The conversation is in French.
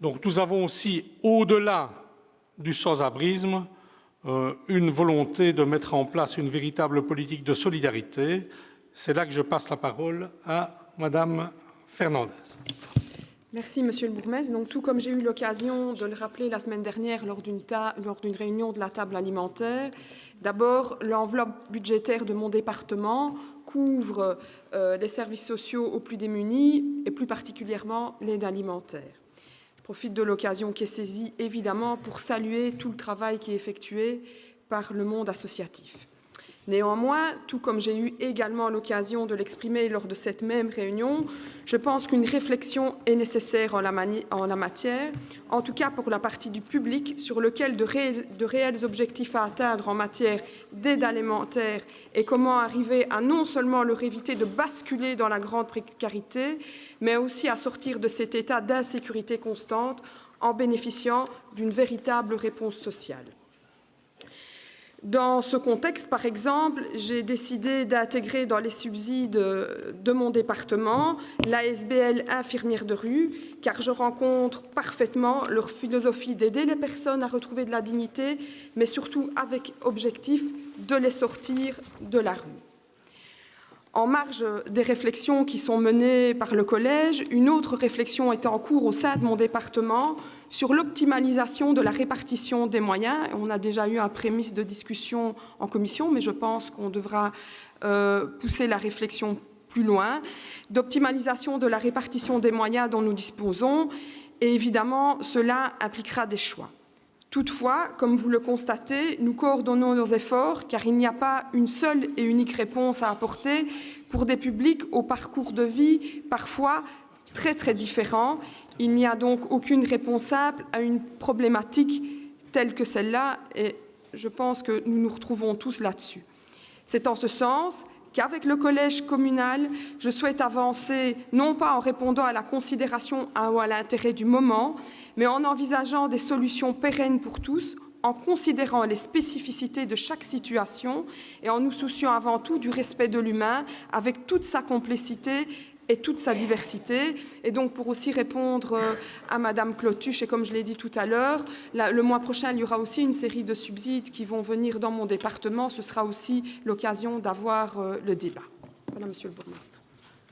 Donc nous avons aussi, au-delà du sans-abrisme, une volonté de mettre en place une véritable politique de solidarité. C'est là que je passe la parole à Madame Fernandez. Merci, Monsieur le bourgmestre. Donc, tout comme j'ai eu l'occasion de le rappeler la semaine dernière lors d'une réunion de la table alimentaire, d'abord, l'enveloppe budgétaire de mon département couvre les services sociaux aux plus démunis et plus particulièrement l'aide alimentaire. Je profite de l'occasion qui est saisie, évidemment, pour saluer tout le travail qui est effectué par le monde associatif. Néanmoins, tout comme j'ai eu également l'occasion de l'exprimer lors de cette même réunion, je pense qu'une réflexion est nécessaire en la matière, en tout cas pour la partie du public, sur lequel de réels objectifs à atteindre en matière d'aide alimentaire et comment arriver à non seulement leur éviter de basculer dans la grande précarité, mais aussi à sortir de cet état d'insécurité constante en bénéficiant d'une véritable réponse sociale. Dans ce contexte, par exemple, j'ai décidé d'intégrer dans les subsides de mon département l'ASBL infirmière de rue, car je rencontre parfaitement leur philosophie d'aider les personnes à retrouver de la dignité, mais surtout avec objectif de les sortir de la rue. En marge des réflexions qui sont menées par le collège, une autre réflexion est en cours au sein de mon département sur l'optimalisation de la répartition des moyens. On a déjà eu un prémisse de discussion en commission, mais je pense qu'on devra pousser la réflexion plus loin, d'optimalisation de la répartition des moyens dont nous disposons, et évidemment, cela impliquera des choix. Toutefois, comme vous le constatez, nous coordonnons nos efforts car il n'y a pas une seule et unique réponse à apporter pour des publics au parcours de vie parfois très différents. Il n'y a donc aucune réponse simple à une problématique telle que celle-là et je pense que nous nous retrouvons tous là-dessus. C'est en ce sens qu'avec le collège communal, je souhaite avancer non pas en répondant à la considération ou à l'intérêt du moment, mais en envisageant des solutions pérennes pour tous, en considérant les spécificités de chaque situation et en nous souciant avant tout du respect de l'humain avec toute sa complexité et toute sa diversité. Et donc, pour aussi répondre à Madame Clotuche, et comme je l'ai dit tout à l'heure, le mois prochain, il y aura aussi une série de subsides qui vont venir dans mon département. Ce sera aussi l'occasion d'avoir le débat. Voilà, Monsieur le bourgmestre.